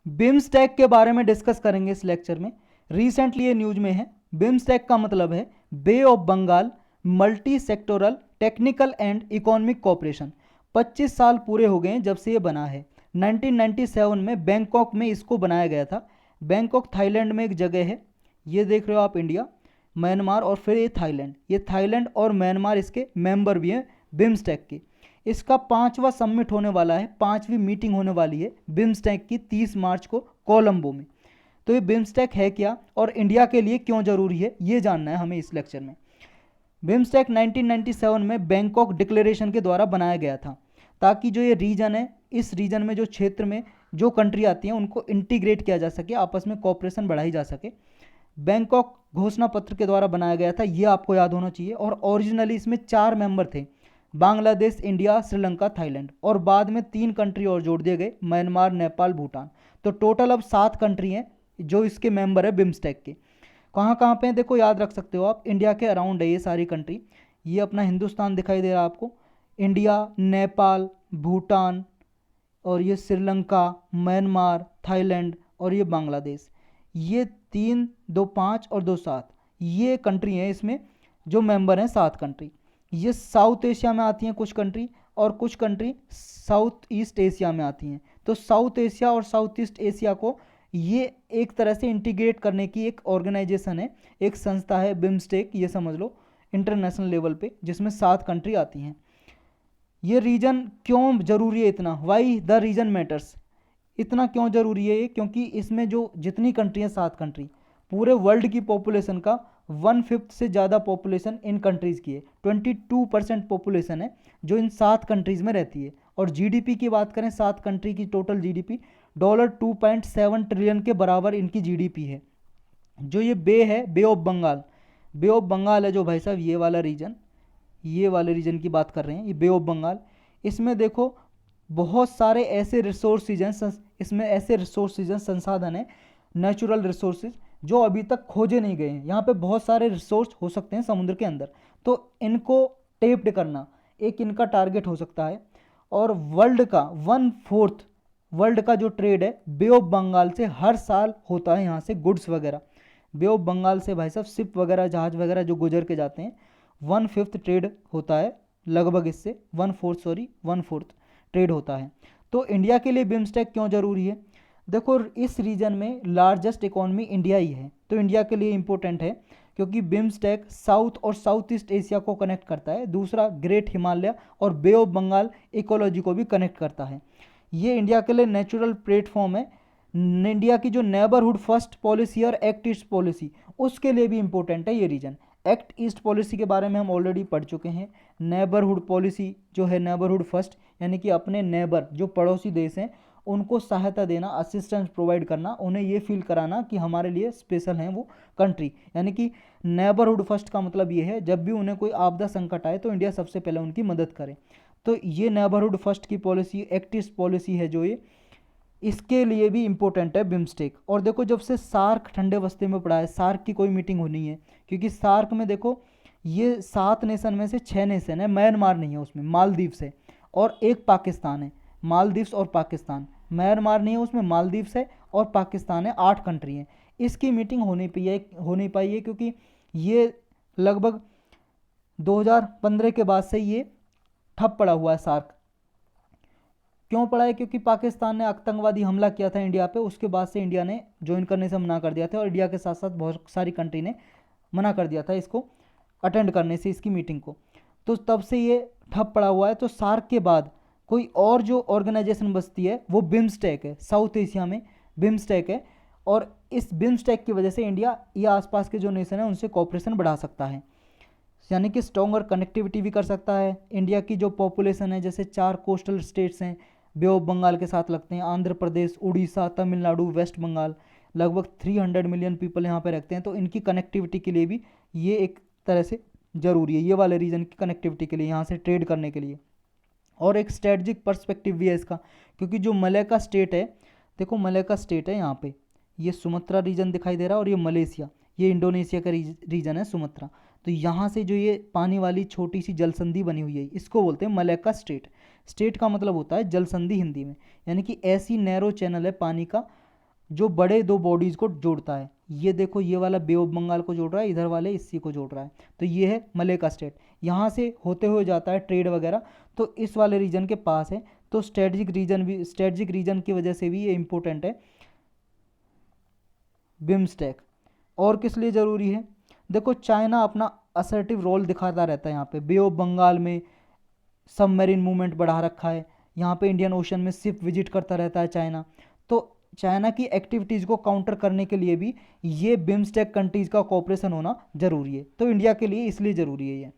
BIMSTEC के बारे में डिस्कस करेंगे इस लेक्चर में। रिसेंटली ये न्यूज में है। बिम्स्टेक का मतलब है bay of Bengal multi sectoral technical and economic cooperation. 25 साल पूरे हो गए हैं जब से ये बना है। 1997 में बैंकॉक में इसको बनाया गया था। बैंकॉक थाईलैंड में एक जगह है, ये देख रहे हो आप, इंडिया, म्यांमार और फिर ये थाईलैंड। ये थाईलैंड और म्यांमार इसके मेंबर भी हैं बिम्स्टेक के। इसका 5वां समिट होने वाला है, 5वीं मीटिंग होने वाली है बिम्स्टेक की 30 मार्च को कोलंबो में। तो ये बिम्स्टेक है क्या और इंडिया के लिए क्यों ज़रूरी है, ये जानना है हमें इस लेक्चर में। बिम्स्टेक 1997 में बैंकॉक डिक्लेरेशन के द्वारा बनाया गया था, ताकि जो ये रीजन है, इस रीजन में जो क्षेत्र में जो कंट्री आती हैं उनको इंटीग्रेट किया जा सके, आपस में कोऑपरेशन बढ़ाई जा सके। बैंकॉक घोषणा पत्र के द्वारा बनाया गया था, ये आपको याद होना चाहिए। और ओरिजिनली इसमें 4 मेंबर थे, बांग्लादेश, इंडिया, श्रीलंका, थाईलैंड, और बाद में 3 कंट्री और जोड़ दिए गए, म्यांमार, नेपाल, भूटान। तो टोटल अब 7 कंट्री हैं जो इसके मेंबर है बिम्स्टेक के। कहाँ कहाँ पे हैं देखो, याद रख सकते हो आप, इंडिया के अराउंड है ये सारी कंट्री। ये अपना हिंदुस्तान दिखाई दे रहा है आपको, इंडिया, नेपाल, भूटान, और ये श्रीलंका, म्यांमार, थाईलैंड और ये बांग्लादेश। ये 3, 2, 5 और 2, 7 ये कंट्री हैं इसमें जो मेंबर हैं, 7 कंट्री। ये साउथ एशिया में आती हैं कुछ कंट्री, और कुछ कंट्री साउथ ईस्ट एशिया में आती हैं। तो साउथ एशिया और साउथ ईस्ट एशिया को ये एक तरह से इंटीग्रेट करने की एक ऑर्गेनाइजेशन है, एक संस्था है बिम्स्टेक, ये समझ लो, इंटरनेशनल लेवल पे, जिसमें 7 कंट्री आती हैं। ये रीजन क्यों ज़रूरी है इतना, वाई द रीजन मैटर्स, इतना क्यों ज़रूरी है ये, क्योंकि इसमें जो जितनी कंट्री हैं, 7 कंट्री, पूरे वर्ल्ड की पॉपुलेशन का 1/5 से ज़्यादा पॉपुलेशन इन कंट्रीज़ की है। 22% पॉपुलेशन है जो इन 7 कंट्रीज़ में रहती है। और जीडीपी की बात करें, 7 कंट्री की टोटल जीडीपी $2.7 ट्रिलियन के बराबर इनकी जीडीपी है। जो ये बे है, bay of Bengal, bay of Bengal है जो भाई साहब, ये वाला रीजन, ये वाले रीजन की बात कर रहे हैं, ये बे ऑफ बंगाल। इसमें देखो बहुत सारे ऐसे रिसोर्सेज हैं, इसमें ऐसे रिसोर्सेज हैं, संसाधन हैं, नेचुरल रिसोर्सेज जो अभी तक खोजे नहीं गए हैं। यहाँ पे बहुत सारे रिसोर्स हो सकते हैं समुद्र के अंदर, तो इनको टेप्ड करना एक इनका टारगेट हो सकता है। और वर्ल्ड का 1/4 वर्ल्ड का जो ट्रेड है बे ऑफ बंगाल से हर साल होता है। यहाँ से गुड्स वगैरह बे ऑफ बंगाल से भाई साहब, शिप वगैरह, जहाज वगैरह जो गुजर के जाते हैं, 1/5 ट्रेड होता है लगभग, इससे 1/4 ट्रेड होता है। तो इंडिया के लिए बिम्स्टेक क्यों ज़रूरी है, देखो इस रीजन में लार्जेस्ट इकोनॉमी इंडिया ही है, तो इंडिया के लिए इम्पोर्टेंट है, क्योंकि बिम्स्टेक साउथ और साउथ ईस्ट एशिया को कनेक्ट करता है। दूसरा, ग्रेट हिमालय और बे ऑफ बंगाल इकोलॉजी को भी कनेक्ट करता है। ये इंडिया के लिए नेचुरल प्लेटफॉर्म है। इंडिया की जो नेबरहुड फर्स्ट पॉलिसी और एक्ट ईस्ट पॉलिसी, उसके लिए भी इम्पोर्टेंट है ये रीजन। एक्ट ईस्ट पॉलिसी के बारे में हम ऑलरेडी पढ़ चुके हैं। नेबरहुड पॉलिसी जो है, नेबरहुड फर्स्ट, यानी कि अपने नेबर जो पड़ोसी देश हैं उनको सहायता देना, असिस्टेंस प्रोवाइड करना, उन्हें ये फील कराना कि हमारे लिए स्पेशल हैं वो कंट्री। यानी कि नेबरहुड फर्स्ट का मतलब ये है, जब भी उन्हें कोई आपदा संकट आए तो इंडिया सबसे पहले उनकी मदद करे। तो ये नेबरहुड फर्स्ट की पॉलिसी, एक्ट ईस्ट पॉलिसी है जो ये, इसके लिए भी इम्पोर्टेंट है बिम्स्टेक। और देखो जब से सार्क ठंडे बस्ते में पड़ा है, सार्क की कोई मीटिंग होनी है, क्योंकि सार्क में देखो ये 7 नेशन में से 6 नेशन है, म्यांमार नहीं है उसमें, मालदीव्स है, और एक पाकिस्तान है। मालदीव्स और पाकिस्तान, म्यांमार नहीं है उसमें, मालदीव्स है और पाकिस्तान है, 8 कंट्री हैं। इसकी मीटिंग हो नहीं पाई है क्योंकि ये लगभग 2015 के बाद से ये ठप पड़ा हुआ है सार्क। क्यों पड़ा है, क्योंकि पाकिस्तान ने आतंकवादी हमला किया था इंडिया पे, उसके बाद से इंडिया ने ज्वाइन करने से मना कर दिया था, और इंडिया के साथ साथ बहुत सारी कंट्री ने मना कर दिया था इसको अटेंड करने से, इसकी मीटिंग को। तो तब से ये ठप पड़ा हुआ है। तो सार्क के बाद कोई और जो ऑर्गेनाइजेशन बचती है वो बिम्स्टेक है, साउथ एशिया में बिम्स्टेक है। और इस बिम्स्टेक की वजह से इंडिया या आसपास के जो नेशन है उनसे कॉपरेशन बढ़ा सकता है, यानी कि स्ट्रॉन्गर कनेक्टिविटी भी कर सकता है। इंडिया की जो पॉपुलेशन है, जैसे 4 कोस्टल स्टेट्स हैं बे ऑफ बंगाल के साथ लगते हैं, आंध्र प्रदेश, उड़ीसा, तमिलनाडु, वेस्ट बंगाल, लगभग 300 मिलियन पीपल यहाँ पे रखते हैं। तो इनकी कनेक्टिविटी के लिए भी ये एक तरह से ज़रूरी है, ये वाले रीजन की कनेक्टिविटी के लिए, यहाँ से ट्रेड करने के लिए। और एक स्ट्रेटजिक पर्सपेक्टिव भी है इसका, क्योंकि जो मलैका स्टेट है, देखो मलैका स्टेट है यहाँ पे, ये सुमात्रा रीजन दिखाई दे रहा है, और ये मलेशिया, ये इंडोनेशिया का रीजन है सुमात्रा। तो यहाँ से जो ये पानी वाली छोटी सी जलसंधि बनी हुई है, इसको बोलते हैं मलैका स्टेट। स्टेट का मतलब होता है जलसंधि हिंदी में, यानी कि ऐसी नैरो चैनल है पानी का जो बड़े दो बॉडीज़ को जोड़ता है। ये देखो, ये वाला बे ऑफ बंगाल को जोड़ रहा है, इधर वाले इसी को जोड़ रहा है। तो ये है मले का स्टेट, यहाँ से होते हुए जाता है ट्रेड वगैरह, तो इस वाले रीजन के पास है। तो स्ट्रेटजिक रीजन की वजह से भी ये इंपॉर्टेंट है बिम्स्टेक। और किस लिए ज़रूरी है? देखो, चाइना अपना असर्टिव रोल दिखाता रहता है यहाँ पे। बे ऑफ बंगाल में सबमरीन मूवमेंट बढ़ा रखा है, यहाँ पे इंडियन ओशन में शिप विजिट करता रहता है चाइना। तो चाइना की एक्टिविटीज़ को काउंटर करने के लिए भी ये बिम्स्टेक कंट्रीज़ का कोऑपरेशन होना ज़रूरी है। तो इंडिया के लिए इसलिए ज़रूरी है ये।